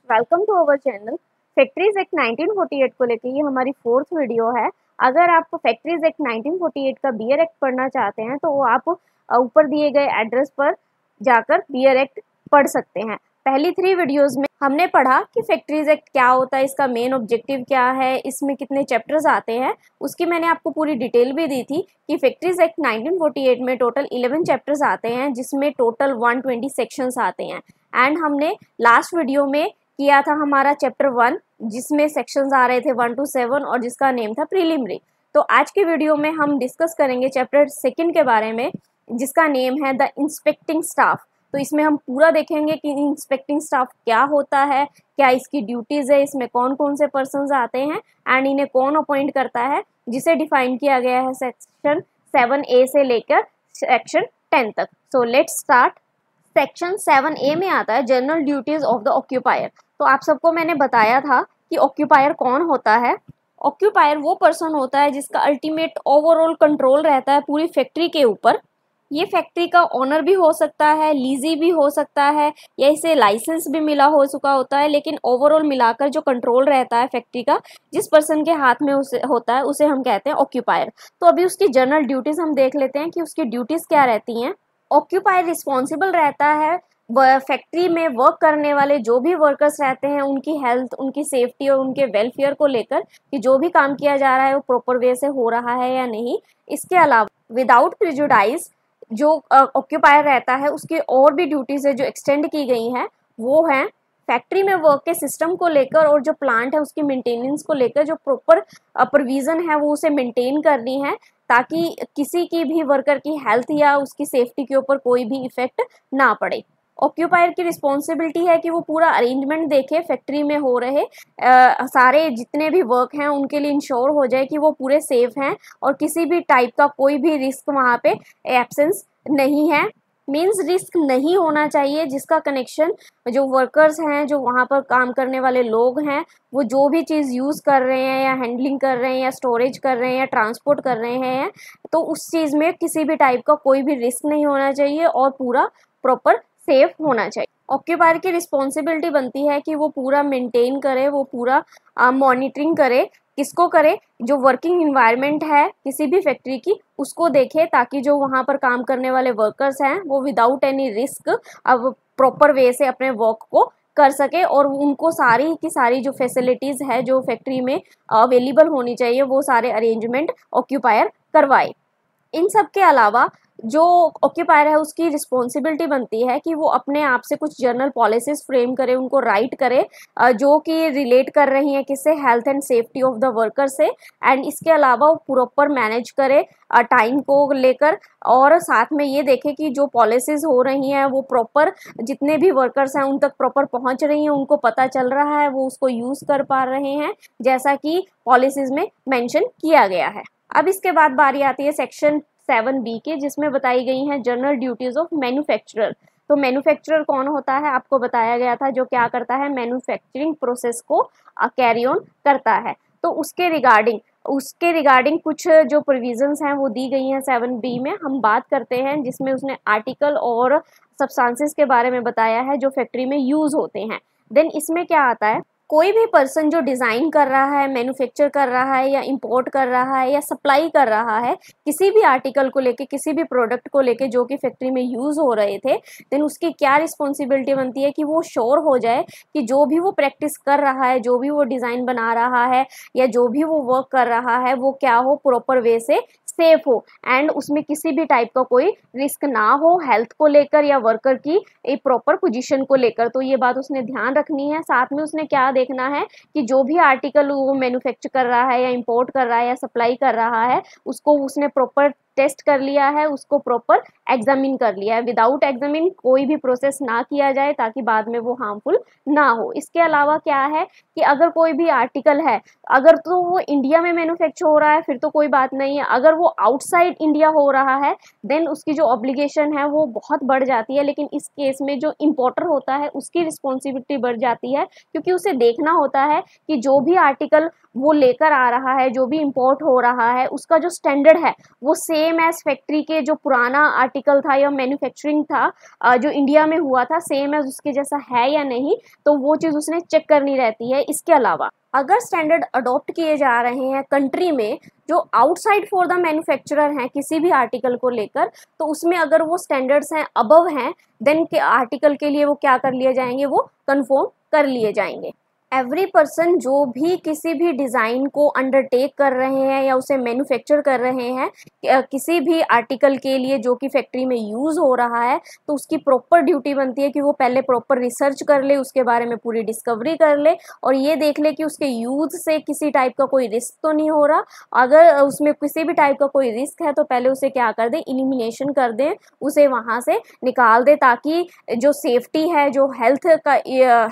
Welcome to our channel. Factories act 1948 को लेकर ये हमारी 4th वीडियो है। अगर आप फैक्ट्रीज एक्ट 1948 का बियर एक्ट पढ़ना चाहते हैं तो आप ऊपर दिए गए एड्रेस पर जाकर बियर एक्ट पढ़ सकते हैं। पहली 3 वीडियोस में हमने पढ़ा कि फैक्ट्रीज एक्ट क्या होता है, इसका मेन ऑब्जेक्टिव क्या है, इसमें कितने चैप्टर्स आते हैं। उसकी मैंने आपको पूरी डिटेल भी दी थी कि फैक्ट्रीज एक्ट 1948 में टोटल 11 चैप्टर्स आते हैं, जिसमें टोटल 120 सेक्शंस आते हैं। एंड हमने लास्ट वीडियो में किया था हमारा चैप्टर 1, जिसमें सेक्शंस आ रहे थे 1 to 7 और जिसका नेम था प्रीलिमिनरी। तो आज के वीडियो में हम डिस्कस करेंगे चैप्टर 2 के बारे में, जिसका नेम है द इंस्पेक्टिंग स्टाफ। तो इसमें हम पूरा देखेंगे कि इंस्पेक्टिंग स्टाफ क्या होता है, क्या इसकी ड्यूटीज है, इसमें कौन कौन से पर्सन्स आते हैं एंड इन्हें कौन अपॉइंट करता है, जिसे डिफाइन किया गया है सेक्शन 7A से लेकर सेक्शन 10 तक। So let's start. Section 7A में आता है general duties of the occupier. तो आप सबको मैंने बताया था कि ऑक्यूपायर कौन होता है। ऑक्यूपायर वो पर्सन होता है जिसका अल्टीमेट ओवरऑल कंट्रोल रहता है पूरी फैक्ट्री के ऊपर। ये फैक्ट्री का ओनर भी हो सकता है, लीजी भी हो सकता है, या इसे लाइसेंस भी मिला हो चुका होता है, लेकिन ओवरऑल मिलाकर जो कंट्रोल रहता है फैक्ट्री का, जिस पर्सन के हाथ में उसे होता है, उसे हम कहते हैं ऑक्यूपायर। तो अभी उसकी जनरल ड्यूटीज हम देख लेते हैं कि उसकी ड्यूटीज क्या रहती हैं। ऑक्यूपायर रिस्पॉन्सिबल रहता है फैक्ट्री में वर्क करने वाले जो भी वर्कर्स रहते हैं, उनकी हेल्थ, उनकी सेफ्टी और उनके वेलफेयर को लेकर कि जो भी काम किया जा रहा है वो प्रॉपर वे से हो रहा है या नहीं। इसके अलावा विदाउट प्रिजुडाइज जो ऑक्यूपायर रहता है, उसकी और भी ड्यूटीज है जो एक्सटेंड की गई हैं। वो हैं फैक्ट्री में वर्क के सिस्टम को लेकर और जो प्लांट है उसकी मेंटेनेंस को लेकर जो प्रॉपर प्रोविजन है वो उसे मेंटेन करनी है, ताकि किसी की भी वर्कर की हेल्थ या उसकी सेफ्टी के ऊपर कोई भी इफेक्ट ना पड़े। ऑक्यूपायर की रिस्पॉन्सिबिलिटी है कि वो पूरा अरेंजमेंट देखे, फैक्ट्री में हो रहे सारे जितने भी वर्क हैं उनके लिए इंश्योर हो जाए कि वो पूरे सेफ हैं और किसी भी टाइप का कोई भी रिस्क वहाँ पे एब्सेंस नहीं है। मीन्स रिस्क नहीं होना चाहिए, जिसका कनेक्शन जो वर्कर्स हैं, जो वहाँ पर काम करने वाले लोग हैं, वो जो भी चीज़ यूज़ कर रहे हैं या हैंडलिंग कर रहे हैं या स्टोरेज कर रहे हैं या ट्रांसपोर्ट कर रहे हैं, तो उस चीज़ में किसी भी टाइप का कोई भी रिस्क नहीं होना चाहिए और पूरा प्रॉपर सेफ होना चाहिए। ऑक्यूपायर की रिस्पॉन्सिबिलिटी बनती है कि वो पूरा मेंटेन करे, वो पूरा मॉनिटरिंग करे। किसको करे? जो वर्किंग इन्वायरमेंट है किसी भी फैक्ट्री की, उसको देखे, ताकि जो वहाँ पर काम करने वाले वर्कर्स हैं वो विदाउट एनी रिस्क अब प्रॉपर वे से अपने वर्क को कर सके और उनको सारी की सारी जो फैसिलिटीज़ है जो फैक्ट्री में अवेलेबल होनी चाहिए वो सारे अरेंजमेंट ऑक्यूपायर करवाए। इन सब के अलावा जो ऑक्यूपायर है उसकी रिस्पॉन्सिबिलिटी बनती है कि वो अपने आप से कुछ जर्नल पॉलिसीज फ्रेम करे, उनको राइट करे, जो कि रिलेट कर रही हैं किससे, health and safety of the worker से। एंड इसके अलावा वो प्रॉपर मैनेज करे टाइम को लेकर, और साथ में ये देखे कि जो पॉलिसीज हो रही हैं वो प्रॉपर जितने भी वर्कर्स हैं उन तक प्रॉपर पहुंच रही हैं, उनको पता चल रहा है, वो उसको यूज़ कर पा रहे हैं जैसा कि पॉलिसीज में मेंशन किया गया है। अब इसके बाद बारी आती है सेक्शन 7B की, जिसमें बताई गई हैं जनरल ड्यूटीज ऑफ मैन्युफैक्चरर। तो मैन्युफैक्चरर कौन होता है, आपको बताया गया था, जो क्या करता है, मैन्युफैक्चरिंग प्रोसेस को कैरी ऑन करता है। तो उसके रिगार्डिंग कुछ जो प्रोविजंस हैं वो दी गई हैं 7B में। हम बात करते हैं जिसमें उसने आर्टिकल और सब्सटेंसेस के बारे में बताया है जो फैक्ट्री में यूज़ होते हैं। देन इसमें क्या आता है, कोई भी पर्सन जो डिज़ाइन कर रहा है, मैन्युफैक्चर कर रहा है या इंपोर्ट कर रहा है या सप्लाई कर रहा है किसी भी आर्टिकल को लेके, किसी भी प्रोडक्ट को लेके जो कि फैक्ट्री में यूज़ हो रहे थे, देन उसकी क्या रिस्पॉन्सिबिलिटी बनती है कि वो श्योर हो जाए कि जो भी वो प्रैक्टिस कर रहा है, जो भी वो डिज़ाइन बना रहा है या जो भी वो वर्क कर रहा है, वो क्या हो, प्रॉपर वे से सेफ हो एंड उसमें किसी भी टाइप का कोई रिस्क ना हो हेल्थ को लेकर या वर्कर की एक प्रॉपर पोजीशन को लेकर। तो ये बात उसने ध्यान रखनी है। साथ में उसने क्या देखना है कि जो भी आर्टिकल वो मैन्युफैक्चर कर रहा है या इंपोर्ट कर रहा है या सप्लाई कर रहा है, उसको उसने प्रॉपर टेस्ट कर लिया है, उसको प्रॉपर एग्जामिन कर लिया है। विदाउट एग्जामिन कोई भी प्रोसेस ना किया जाए, ताकि बाद में वो हार्मफुल ना हो। इसके अलावा क्या है कि अगर कोई भी आर्टिकल है, अगर तो वो इंडिया में मैन्युफैक्चर हो रहा है फिर तो कोई बात नहीं है, अगर वो आउटसाइड इंडिया हो रहा है देन उसकी जो ऑब्लिगेशन है वो बहुत बढ़ जाती है। लेकिन इस केस में जो इम्पोर्टर होता है उसकी रिस्पॉन्सिबिलिटी बढ़ जाती है, क्योंकि उसे देखना होता है कि जो भी आर्टिकल वो लेकर आ रहा है, जो भी इम्पोर्ट हो रहा है, उसका जो स्टैंडर्ड है वो सेम सेम एज फैक्ट्री के जो पुराना आर्टिकल था या मैन्युफैक्चरिंग था जो इंडिया में हुआ था, सेम एज उसके जैसा है या नहीं, तो वो चीज़ उसने चेक करनी रहती है। इसके अलावा अगर स्टैंडर्ड अडॉप्ट किए जा रहे हैं कंट्री में जो आउटसाइड फॉर द मैन्युफैक्चरर हैं किसी भी आर्टिकल को लेकर, तो उसमें अगर वो स्टैंडर्ड्स हैं अबव हैं, देन के आर्टिकल के लिए वो क्या कर लिए जाएंगे, वो कंफर्म कर लिए जाएंगे। एवरी पर्सन जो भी किसी भी डिज़ाइन को अंडरटेक कर रहे हैं या उसे मैन्युफैक्चर कर रहे हैं किसी भी आर्टिकल के लिए जो कि फैक्ट्री में यूज़ हो रहा है, तो उसकी प्रॉपर ड्यूटी बनती है कि वो पहले प्रॉपर रिसर्च कर ले, उसके बारे में पूरी डिस्कवरी कर ले और ये देख ले कि उसके यूज़ से किसी टाइप का कोई रिस्क तो नहीं हो रहा। अगर उसमें किसी भी टाइप का कोई रिस्क है तो पहले उसे क्या कर दे, एलिमिनेशन कर दे, उसे वहाँ से निकाल दे, ताकि जो सेफ्टी है, जो हेल्थ का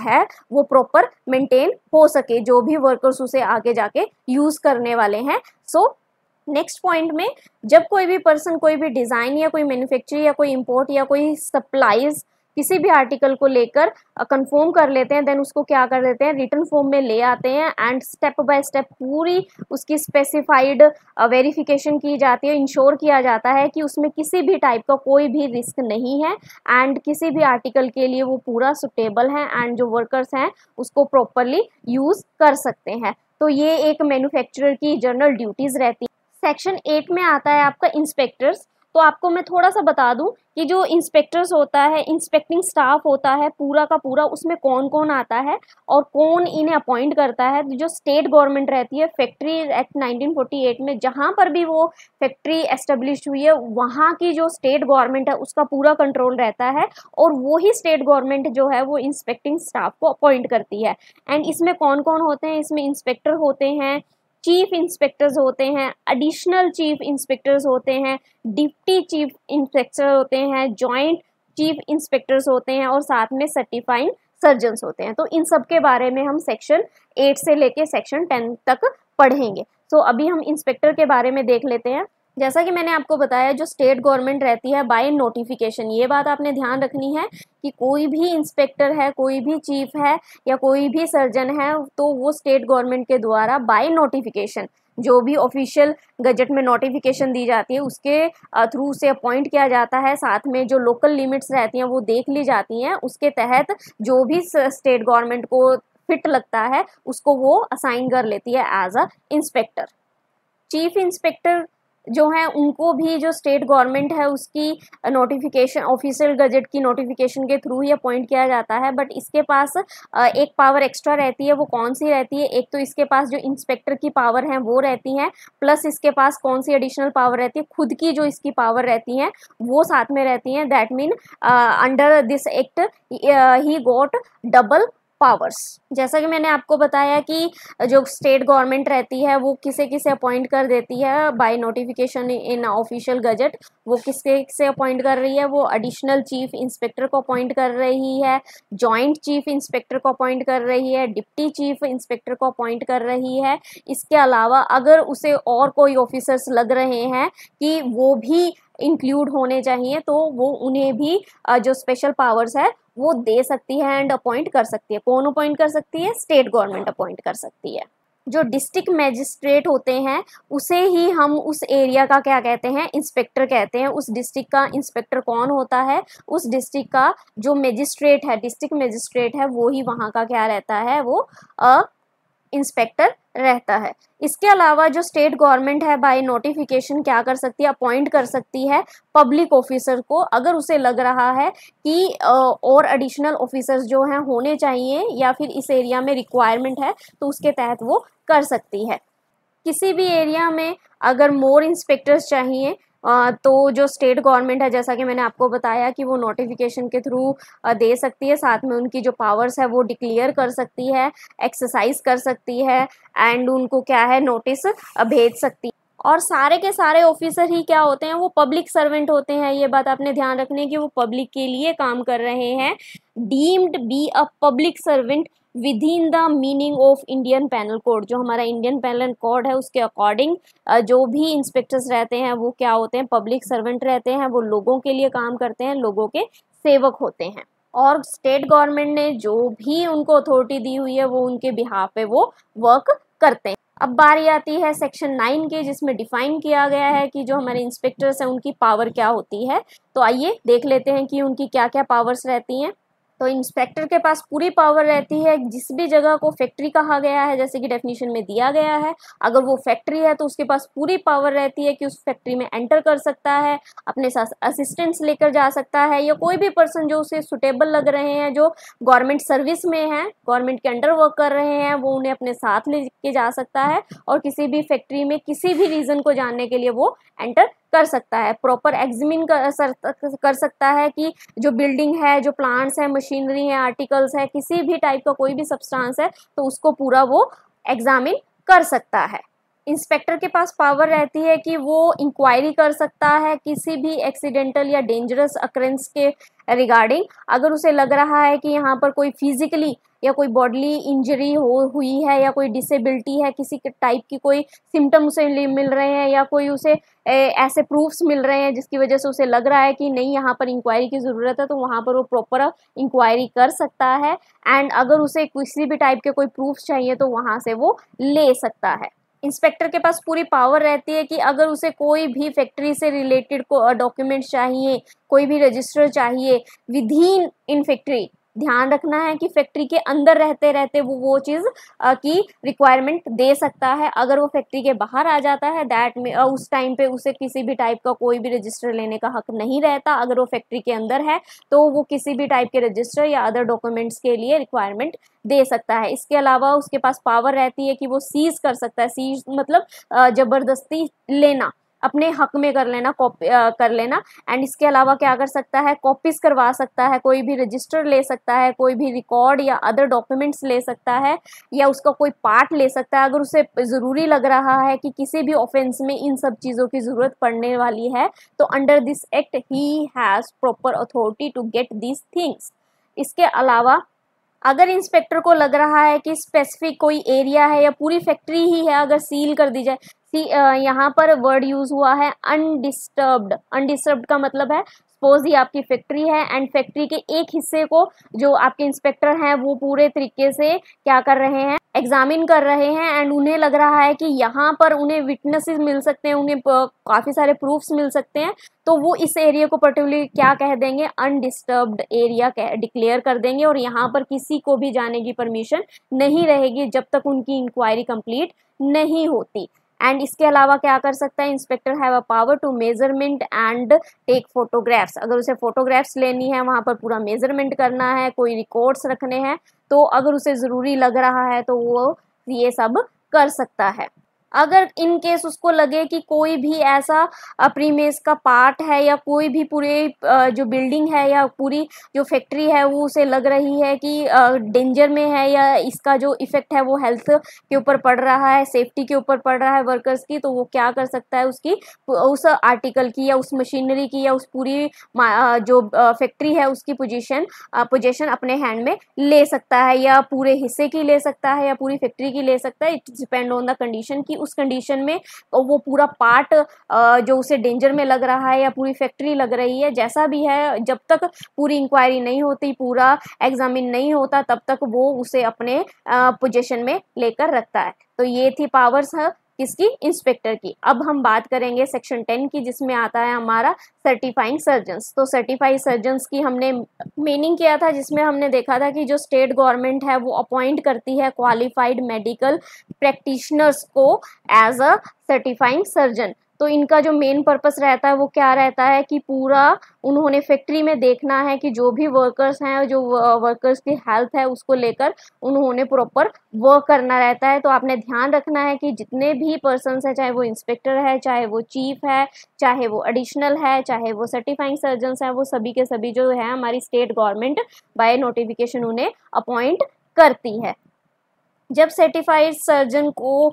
है, वो प्रॉपर मेंटेन हो सके जो भी वर्कर्स उसे आगे जाके यूज करने वाले हैं। सो नेक्स्ट पॉइंट में जब कोई भी पर्सन कोई भी डिज़ाइन या कोई मैन्युफैक्चर या कोई इंपोर्ट या कोई सप्लाईज किसी भी आर्टिकल को लेकर कंफर्म कर लेते हैं, देन उसको क्या कर देते हैं, रिटर्न फॉर्म में ले आते हैं एंड स्टेप बाय स्टेप पूरी उसकी स्पेसिफाइड वेरिफिकेशन की जाती है, इंश्योर किया जाता है कि उसमें किसी भी टाइप का कोई भी रिस्क नहीं है एंड किसी भी आर्टिकल के लिए वो पूरा सुटेबल है एंड जो वर्कर्स हैं उसको प्रॉपरली यूज़ कर सकते हैं। तो ये एक मैन्युफैक्चरर की जनरल ड्यूटीज़ रहती है। सेक्शन 8 में आता है आपका इंस्पेक्टर्स। तो आपको मैं थोड़ा सा बता दूं कि जो इंस्पेक्टर्स होता है, इंस्पेक्टिंग स्टाफ होता है पूरा का पूरा, उसमें कौन कौन आता है और कौन इन्हें अपॉइंट करता है। जो स्टेट गवर्नमेंट रहती है, फैक्ट्री एक्ट 1948 में जहां पर भी वो फैक्ट्री एस्टेब्लिश हुई है वहां की जो स्टेट गवर्नमेंट है उसका पूरा कंट्रोल रहता है और वो ही स्टेट गवर्नमेंट जो है वो इंस्पेक्टिंग स्टाफ को अपॉइंट करती है। एंड इसमें कौन कौन होते हैं, इसमें इंस्पेक्टर होते हैं, चीफ इंस्पेक्टर्स होते हैं, एडिशनल चीफ इंस्पेक्टर्स होते हैं, डिप्टी चीफ इंस्पेक्टर होते हैं, जॉइंट चीफ इंस्पेक्टर्स होते हैं और साथ में सर्टिफाइंग सर्जन्स होते हैं। तो इन सब के बारे में हम सेक्शन 8 से लेके सेक्शन 10 तक पढ़ेंगे। तो अभी हम इंस्पेक्टर के बारे में देख लेते हैं। जैसा कि मैंने आपको बताया, जो स्टेट गवर्नमेंट रहती है बाय नोटिफिकेशन, ये बात आपने ध्यान रखनी है कि कोई भी इंस्पेक्टर है, कोई भी चीफ है या कोई भी सर्जन है, तो वो स्टेट गवर्नमेंट के द्वारा बाय नोटिफिकेशन जो भी ऑफिशियल गजट में नोटिफिकेशन दी जाती है उसके थ्रू से अपॉइंट किया जाता है। साथ में जो लोकल लिमिट्स रहती हैं वो देख ली जाती हैं, उसके तहत जो भी स्टेट गवर्नमेंट को फिट लगता है उसको वो असाइन कर लेती है as a inspector. Chief inspector जो है उनको भी जो स्टेट गवर्नमेंट है उसकी नोटिफिकेशन, ऑफिशियल गजट की नोटिफिकेशन के थ्रू ही अपॉइंट किया जाता है। बट इसके पास एक पावर एक्स्ट्रा रहती है। वो कौन सी रहती है, एक तो इसके पास जो इंस्पेक्टर की पावर है वो रहती है, प्लस इसके पास कौन सी एडिशनल पावर रहती है, खुद की जो इसकी पावर रहती है वो साथ में रहती है। That mean under this act he got double powers. जैसा कि मैंने आपको बताया कि जो स्टेट गवर्नमेंट रहती है वो किसे किसे अपॉइंट कर देती है by notification in official gazette, वो किसके से अपॉइंट कर रही है, वो एडिशनल चीफ इंस्पेक्टर को अपॉइंट कर रही है, जॉइंट चीफ इंस्पेक्टर को अपॉइंट कर रही है, डिप्टी चीफ इंस्पेक्टर को अपॉइंट कर रही है। इसके अलावा अगर उसे और कोई ऑफिसर्स लग रहे हैं कि वो भी इंक्लूड होने चाहिए तो वो उन्हें भी जो स्पेशल पावर्स है वो दे सकती है एंड अपॉइंट कर सकती है। कौन अपॉइंट कर सकती है, स्टेट गवर्नमेंट अपॉइंट कर सकती है। जो डिस्ट्रिक्ट मैजिस्ट्रेट होते हैं उसे ही हम उस एरिया का क्या कहते हैं, इंस्पेक्टर कहते हैं। उस डिस्ट्रिक्ट का इंस्पेक्टर कौन होता है, उस डिस्ट्रिक्ट का जो मैजिस्ट्रेट है, डिस्ट्रिक्ट मैजिस्ट्रेट है, वो ही वहाँ का क्या रहता है, वो इंस्पेक्टर रहता है। इसके अलावा जो स्टेट गवर्नमेंट है बाय नोटिफिकेशन क्या कर सकती है, अपॉइंट कर सकती है पब्लिक ऑफिसर को। अगर उसे लग रहा है कि और एडिशनल ऑफिसर्स जो हैं होने चाहिए या फिर इस एरिया में रिक्वायरमेंट है तो उसके तहत वो कर सकती है। किसी भी एरिया में अगर मोर इंस्पेक्टर्स चाहिए तो जो स्टेट गवर्नमेंट है, जैसा कि मैंने आपको बताया कि वो नोटिफिकेशन के थ्रू दे सकती है। साथ में उनकी जो पावर्स है वो डिक्लेयर कर सकती है, एक्सरसाइज कर सकती है एंड उनको क्या है, नोटिस भेज सकती है। और सारे के सारे ऑफिसर ही क्या होते हैं, वो पब्लिक सर्वेंट होते हैं। ये बात आपने ध्यान रखनी है कि वो पब्लिक के लिए काम कर रहे हैं। Deemed be a public servant with in the meaning of Indian panel code, जो हमारा इंडियन पैनल कोड है उसके अकॉर्डिंग जो भी इंस्पेक्टर्स रहते हैं वो क्या होते हैं, पब्लिक सर्वेंट रहते हैं। वो लोगों के लिए काम करते हैं, लोगों के सेवक होते हैं। और स्टेट गवर्नमेंट ने जो भी उनको अथॉरिटी दी हुई है वो उनके बिहाफ पे वो वर्क करते हैं। अब बारी आती है सेक्शन 9 की, जिसमें डिफाइन किया गया है कि जो हमारे इंस्पेक्टर्स हैं उनकी पावर क्या होती है। तो आइए देख लेते हैं कि उनकी क्या क्या पावर्स रहती हैं। तो इंस्पेक्टर के पास पूरी पावर रहती है जिस भी जगह को फैक्ट्री कहा गया है, जैसे कि डेफिनेशन में दिया गया है, अगर वो फैक्ट्री है तो उसके पास पूरी पावर रहती है कि उस फैक्ट्री में एंटर कर सकता है, अपने साथ असिस्टेंट्स लेकर जा सकता है, या कोई भी पर्सन जो उसे सुटेबल लग रहे हैं, जो गवर्नमेंट सर्विस में है, गवर्नमेंट के अंडर वर्क कर रहे हैं, वो उन्हें अपने साथ लेके जा सकता है और किसी भी फैक्ट्री में किसी भी रीजन को जानने के लिए वो एंटर कर सकता है। प्रॉपर एग्जामिन कर सकता है कि जो बिल्डिंग है, जो प्लांट्स है, मशीनरी है, आर्टिकल्स है, किसी भी टाइप का कोई भी सब्सटेंस है तो उसको पूरा वो एग्जामिन कर सकता है। इंस्पेक्टर के पास पावर रहती है कि वो इंक्वायरी कर सकता है किसी भी एक्सीडेंटल या डेंजरस अकरेंस के रिगार्डिंग। अगर उसे लग रहा है कि यहाँ पर कोई फिजिकली या कोई बॉडली इंजरी हुई है या कोई डिसेबिलिटी है, किसी के टाइप की कोई सिम्टम उसे मिल रहे हैं या कोई उसे ऐसे प्रूफ्स मिल रहे हैं जिसकी वजह से उसे लग रहा है कि नहीं यहाँ पर इंक्वायरी की ज़रूरत है, तो वहाँ पर वो प्रॉपर इंक्वायरी कर सकता है। एंड अगर उसे किसी भी टाइप के कोई प्रूफ्स चाहिए तो वहाँ से वो ले सकता है। इंस्पेक्टर के पास पूरी पावर रहती है कि अगर उसे कोई भी फैक्ट्री से रिलेटेड को डॉक्यूमेंट्स चाहिए, कोई भी रजिस्टर चाहिए विदिन इन फैक्ट्री, ध्यान रखना है कि फैक्ट्री के अंदर रहते रहते वो चीज़ की रिक्वायरमेंट दे सकता है। अगर वो फैक्ट्री के बाहर आ जाता है दैट में उस टाइम पे उसे किसी भी टाइप का कोई भी रजिस्टर लेने का हक नहीं रहता। अगर वो फैक्ट्री के अंदर है तो वो किसी भी टाइप के रजिस्टर या अदर डॉक्यूमेंट्स के लिए रिक्वायरमेंट दे सकता है। इसके अलावा उसके पास पावर रहती है कि वो सीज कर सकता है। सीज मतलब जबरदस्ती लेना, अपने हक में कर लेना, कॉपी कर लेना। एंड इसके अलावा क्या कर सकता है, कॉपीज करवा सकता है, कोई भी रजिस्टर ले सकता है, कोई भी रिकॉर्ड या अदर डॉक्यूमेंट्स ले सकता है, या उसका कोई पार्ट ले सकता है। अगर उसे ज़रूरी लग रहा है कि किसी भी ऑफेंस में इन सब चीज़ों की ज़रूरत पड़ने वाली है तो अंडर दिस एक्ट ही has proper authority to get these things. इसके अलावा अगर इंस्पेक्टर को लग रहा है कि स्पेसिफिक कोई एरिया है या पूरी फैक्ट्री ही है अगर सील कर दी जाए, यहाँ पर वर्ड यूज हुआ है अनडिस्टर्ब्ड। अनडिस्टर्ब्ड का मतलब है सपोज ये आपकी फैक्ट्री है एंड फैक्ट्री के एक हिस्से को जो आपके इंस्पेक्टर हैं वो पूरे तरीके से क्या कर रहे हैं, एग्जामिन कर रहे हैं, एंड उन्हें लग रहा है कि यहाँ पर उन्हें विटनेसेस मिल सकते हैं, उन्हें काफ़ी सारे प्रूफ्स मिल सकते हैं, तो वो इस एरिया को पर्टिकुलरली क्या कह देंगे, अनडिस्टर्ब्ड एरिया डिक्लेयर कर देंगे और यहाँ पर किसी को भी जाने की परमिशन नहीं रहेगी जब तक उनकी इंक्वायरी कंप्लीट नहीं होती। एंड इसके अलावा क्या कर सकता है, inspector have a power to measurement and take photographs. अगर उसे फोटोग्राफ्स लेनी है, वहाँ पर पूरा मेजरमेंट करना है, कोई रिकॉर्ड्स रखने हैं, तो अगर उसे ज़रूरी लग रहा है तो वो ये सब कर सकता है। अगर इन केस उसको लगे कि कोई भी ऐसा प्रीमेस का पार्ट है या कोई भी पूरे जो बिल्डिंग है या पूरी जो फैक्ट्री है वो उसे लग रही है कि डेंजर में है या इसका जो इफ़ेक्ट है वो हेल्थ के ऊपर पड़ रहा है, सेफ्टी के ऊपर पड़ रहा है वर्कर्स की, तो वो क्या कर सकता है, उसकी उस आर्टिकल की या उस मशीनरी की या उस पूरी जो फैक्ट्री है उसकी पोजीशन अपने हैंड में ले सकता है, या पूरे हिस्से की ले सकता है या पूरी फैक्ट्री की ले सकता है। It depend on the condition की उस कंडीशन में वो पूरा पार्ट जो उसे डेंजर में लग रहा है या पूरी फैक्ट्री लग रही है, जैसा भी है, जब तक पूरी इंक्वायरी नहीं होती, पूरा एग्जामिन नहीं होता, तब तक वो उसे अपने पोजीशन में लेकर रखता है। तो ये थी पावर्स है किसकी, इंस्पेक्टर की। अब हम बात करेंगे सेक्शन 10 की, जिसमें आता है हमारा सर्टिफाइंग सर्जन्स। तो सर्टिफाइड सर्जन्स की हमने मीनिंग किया था, जिसमें हमने देखा था कि जो स्टेट गवर्नमेंट है वो अपॉइंट करती है क्वालिफाइड मेडिकल प्रैक्टिशनर्स को एज अ सर्टिफाइंग सर्जन। तो इनका जो मेन पर्पस रहता है वो क्या रहता है कि पूरा उन्होंने फैक्ट्री में देखना है कि जो भी वर्कर्स हैं, जो वर्कर्स की हेल्थ है उसको लेकर उन्होंने प्रॉपर वर्क करना रहता है। तो आपने ध्यान रखना है कि जितने भी पर्सन्स हैं, चाहे वो इंस्पेक्टर है, चाहे वो चीफ है, चाहे वो एडिशनल है, चाहे वो सर्टिफाइंग सर्जन्स हैं, वो सभी के सभी जो है हमारी स्टेट गवर्नमेंट बाय नोटिफिकेशन उन्हें अपॉइंट करती है। जब सर्टिफाइड सर्जन को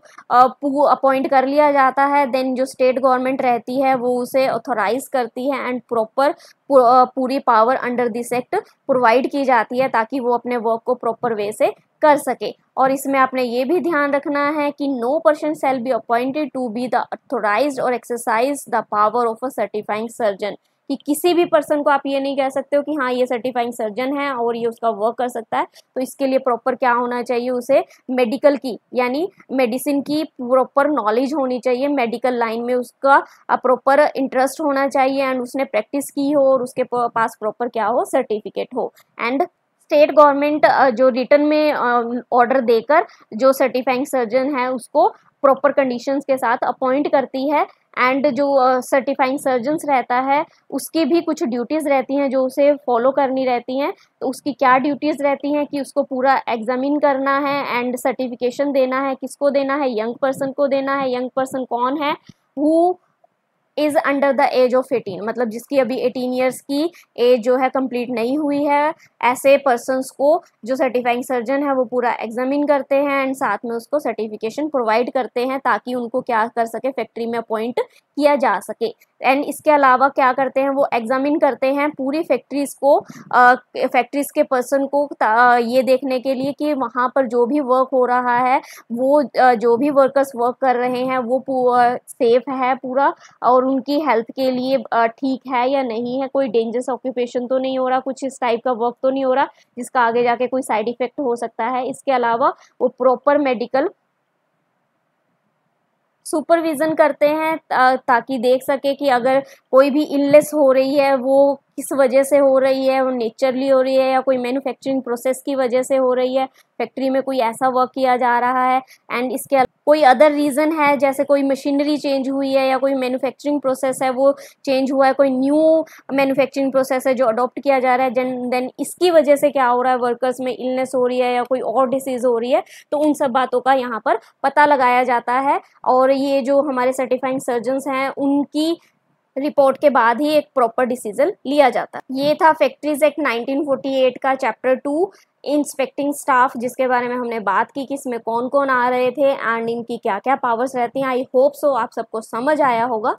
अपॉइंट कर लिया जाता है, देन जो स्टेट गवर्नमेंट रहती है वो उसे ऑथोराइज करती है एंड प्रॉपर पूरी power under this act provide की जाती है ताकि वो अपने वर्क को प्रॉपर वे से कर सके। और इसमें आपने ये भी ध्यान रखना है कि no person shall be appointed to be the authorised और exercise the power of a certifying surgeon, कि किसी भी पर्सन को आप ये नहीं कह सकते हो कि हाँ ये सर्टिफाइंग सर्जन है और ये उसका वर्क कर सकता है। तो इसके लिए प्रॉपर क्या होना चाहिए, उसे मेडिकल की यानी मेडिसिन की प्रॉपर नॉलेज होनी चाहिए, मेडिकल लाइन में उसका प्रॉपर इंटरेस्ट होना चाहिए एंड उसने प्रैक्टिस की हो और उसके पास प्रॉपर क्या हो, सर्टिफिकेट हो। एंड स्टेट गवर्नमेंट जो रिटर्न में ऑर्डर देकर जो सर्टिफाइंग सर्जन है उसको प्रॉपर कंडीशंस के साथ अपॉइंट करती है। एंड जो सर्टिफाइंग सर्जन्स रहता है उसकी भी कुछ ड्यूटीज़ रहती हैं जो उसे फॉलो करनी रहती हैं। तो उसकी क्या ड्यूटीज़ रहती हैं कि उसको पूरा एग्जामिन करना है एंड सर्टिफिकेशन देना है। किसको देना है, यंग पर्सन को देना है। यंग पर्सन कौन है, who is under the age of 18, मतलब जिसकी अभी 18 ईयर्स की एज जो है कंप्लीट नहीं हुई है। ऐसे पर्सन्स को जो सर्टिफाइंग सर्जन है वो पूरा एग्जामिन करते हैं एंड साथ में उसको सर्टिफिकेशन प्रोवाइड करते हैं ताकि उनको क्या कर सके, फैक्ट्री में अपॉइंट किया जा सके। एंड इसके अलावा क्या करते हैं, वो एग्जामिन करते हैं पूरी फैक्ट्रीज़ को, फैक्ट्रीज़ के पर्सन को ये देखने के लिए कि वहाँ पर जो भी वर्क हो रहा है वो जो भी वर्कर्स वर्क कर रहे हैं वो सेफ है पूरा और उनकी हेल्थ के लिए ठीक है या नहीं है, कोई डेंजरस ऑक्यूपेशन तो नहीं हो रहा, कुछ इस टाइप का वर्क तो नहीं हो रहा जिसका आगे जाके कोई साइड इफेक्ट हो सकता है। इसके अलावा वो प्रॉपर मेडिकल सुपरविज़न करते हैं ताकि देख सके कि अगर कोई भी इलनेस हो रही है वो किस वजह से हो रही है, वो नेचुरली हो रही है या कोई मैन्युफैक्चरिंग प्रोसेस की वजह से हो रही है, फैक्ट्री में कोई ऐसा वर्क किया जा रहा है एंड इसके कोई अदर रीज़न है जैसे कोई मशीनरी चेंज हुई है या कोई मैन्युफैक्चरिंग प्रोसेस है वो चेंज हुआ है, कोई न्यू मैन्युफैक्चरिंग प्रोसेस है जो अडॉप्ट किया जा रहा है, देन इसकी वजह से क्या हो रहा है, वर्कर्स में इलनेस हो रही है या कोई और डिसीज़ हो रही है, तो उन सब बातों का यहाँ पर पता लगाया जाता है। और ये जो हमारे सर्टिफाइंग सर्जन्स हैं उनकी रिपोर्ट के बाद ही एक प्रॉपर डिसीजन लिया जाता है। ये था फैक्ट्रीज एक्ट 1948 का चैप्टर 2 इंस्पेक्टिंग स्टाफ, जिसके बारे में हमने बात की कि इसमें कौन कौन आ रहे थे एंड इनकी क्या क्या पावर्स रहती हैं। आई होप सो आप सबको समझ आया होगा।